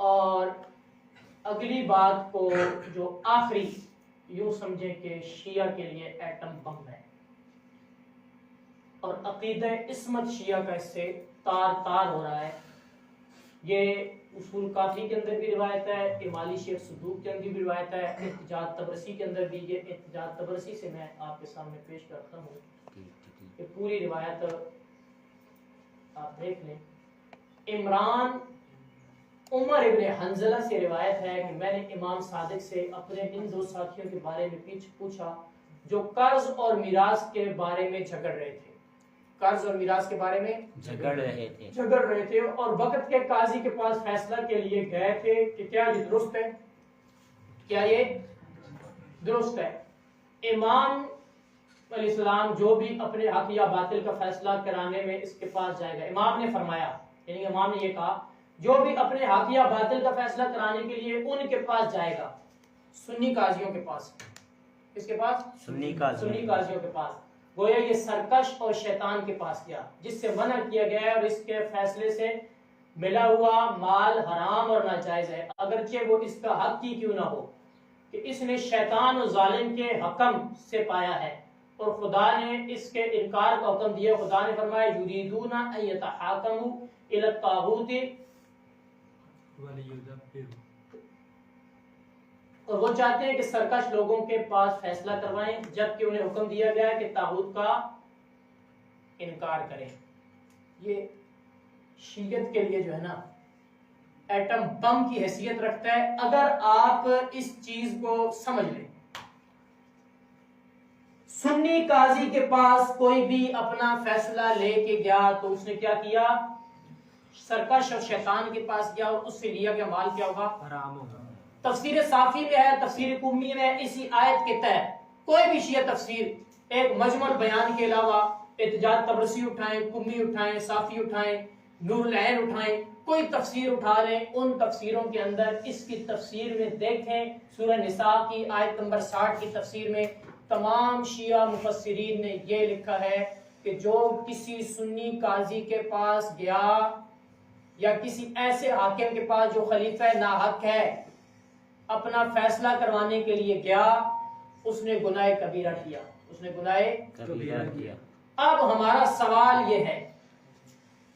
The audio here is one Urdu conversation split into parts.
اور اگلی بات کو جو آخری یوں سمجھیں کہ شیعہ کے لیے ایٹم بم ہے، اور عقیدہ عصمت شیعہ کا اس سے تار تار ہو رہا ہے۔ یہ اصول کافی کے اندر بھی روایت ہے، امالی شیخ صدوق کے اندر بھی روایت ہے، احتجاج طبرسی کے اندر بھی۔ یہ احتجاج طبرسی سے میں آپ کے سامنے پیش کرتا ہوں کہ پوری روایت آپ دیکھ لیں۔ عمران عمر ابن حنظلہ سے روایت ہے کہ میں نے امام صادق سے اپنے ان دو ساتھیوں کے بارے میں پوچھا جو قرض اور میراث کے بارے میں جھگڑ رہے تھے، قرض اور میراث کے بارے میں جھگڑ رہے تھے اور وقت کے قاضی کے پاس فیصلہ کے لیے گئے تھے کہ کیا یہ درست ہے، کیا یہ درست ہے۔ امام علیہ السلام جو بھی اپنے حق یا باطل کا فیصلہ کرانے میں اس کے پاس جائے گا، امام نے فرمایا، یعنی امام نے یہ کہا جو بھی اپنے حق یا باطل کا فیصلہ کرانے کے لیے ان کے پاس جائے گا، سنی قاضیوں کے پاس، کس کے پاس؟ سنی قاضیوں کے پاس، گویا یہ سرکش اور شیطان کے پاس گیا جس سے منع کیا گیا ہے اور اس کے فیصلے سے ملا ہوا مال حرام اور ناجائز ہے، اگرچہ وہ اس کا حق ہی کیوں نہ ہو، کہ اس نے شیطان اور ظالم کے حکم سے پایا ہے اور خدا نے اس کے انکار کا حکم دیا۔ خدا نے فرمایا یریدون ان یتحاکموا الی الطاغوت، اور وہ چاہتے ہیں کہ سرکش لوگوں کے پاس فیصلہ کروائیں جبکہ انہیں حکم دیا گیا ہے کہ طاغوت کا انکار کریں۔ یہ شیعت کے لیے جو ہے نا ایٹم بم کی حیثیت رکھتا ہے اگر آپ اس چیز کو سمجھ لیں۔ سنی قاضی کے پاس کوئی بھی اپنا فیصلہ لے کے گیا تو اس نے کیا کیا؟ سرکش اور شیطان کے پاس گیا اور اس سے لیا گیا مال کیا ہوگا؟ حرام ہوگا۔ تفسیر صافی میں ہے، تفسیر قمی میں ہے، اسی آیت کے تحت کوئی بھی شیعہ تفسیر ایک مجمل بیان کے علاوہ احتجاج طبرسی اٹھائیں، قمی اٹھائیں، صافی اٹھائیں، نور العین اٹھائیں، کوئی تفسیر اٹھا لیں، ان تفسیروں کے اندر اس کی تفسیر میں دیکھیں سورہ نساء کی آیت نمبر 60 کی تفسیر میں تمام شیعہ مفسرین نے یہ لکھا ہے کہ جو کسی سنی قاضی کے پاس گیا یا کسی ایسے حاکم کے پاس جو خلیفہ ناحق ہے اپنا فیصلہ کروانے کے لیے گیا، اس نے گناہ کبیرہ کیا، اس نے گناہ کبیرہ کیا۔ اب ہمارا سوال یہ ہے،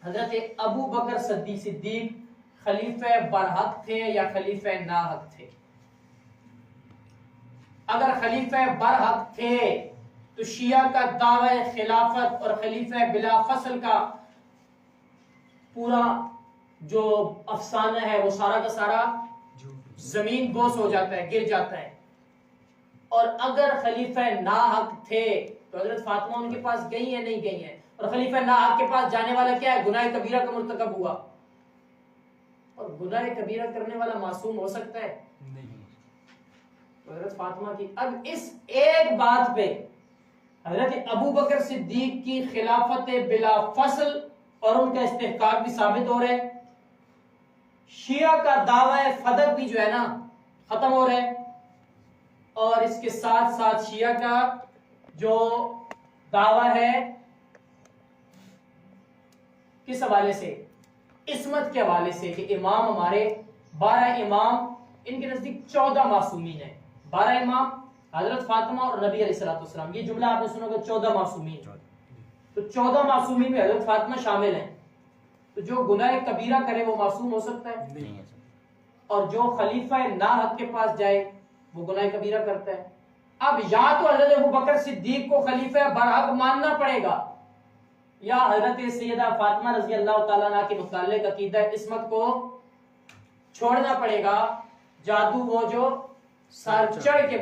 حضرت ابو بکر صدیق خلیفہ برحق تھے یا خلیفہ ناحق تھے؟ اگر خلیفہ برحق تھے تو شیعہ کا دعوی خلافت اور خلیفہ بلا فصل کا پورا جو افسانہ ہے وہ سارا کا سارا زمین بوس ہو جاتا ہے، گر جاتا ہے۔ اور اگر خلیفہ ناحق تھے تو حضرت فاطمہ ان کے پاس گئی ہیں نہیں گئی ہیں، اور خلیفہ ناحق کے پاس جانے والا کیا ہے؟ گناہ کبیرہ کا مرتکب ہوا۔ اور گناہ کبیرہ کرنے والا معصوم ہو سکتا ہے؟ نہیں۔ حضرت فاطمہ کی اب اس ایک بات پہ حضرت ابو بکر صدیق کی خلافت بلا فصل اور ان کا استحقاق بھی ثابت ہو رہا ہے، شیعہ کا دعوی فدق بھی جو ہے نا ختم ہو رہا ہے، اور اس کے ساتھ ساتھ شیعہ کا جو دعویٰ ہے کس حوالے سے؟ عصمت کے حوالے سے، کہ امام ہمارے 12 امام، ان کے نزدیک 14 معصومین ہیں، 12 امام، حضرت فاطمہ اور نبی علیہ السلام، یہ جملہ آپ نے سنا ہوگا 14 معصومین، تو 14 معصومین میں حضرت فاطمہ شامل ہیں، تو جو گناہ کبیرہ کرے وہ معصوم ہو سکتا ہے نہیں، اور جو خلیفہ ناحق کے پاس جائے وہ گناہ کبیرہ کرتا ہے۔ اب یا تو حضرت ابو بکر صدیق کو خلیفہ برحق ماننا پڑے گا یا حضرت سیدہ فاطمہ رضی اللہ تعالیٰ عنہ کے متعلق عقیدہ عصمت کو چھوڑنا پڑے گا۔ جادو وہ جو سر چڑھ کے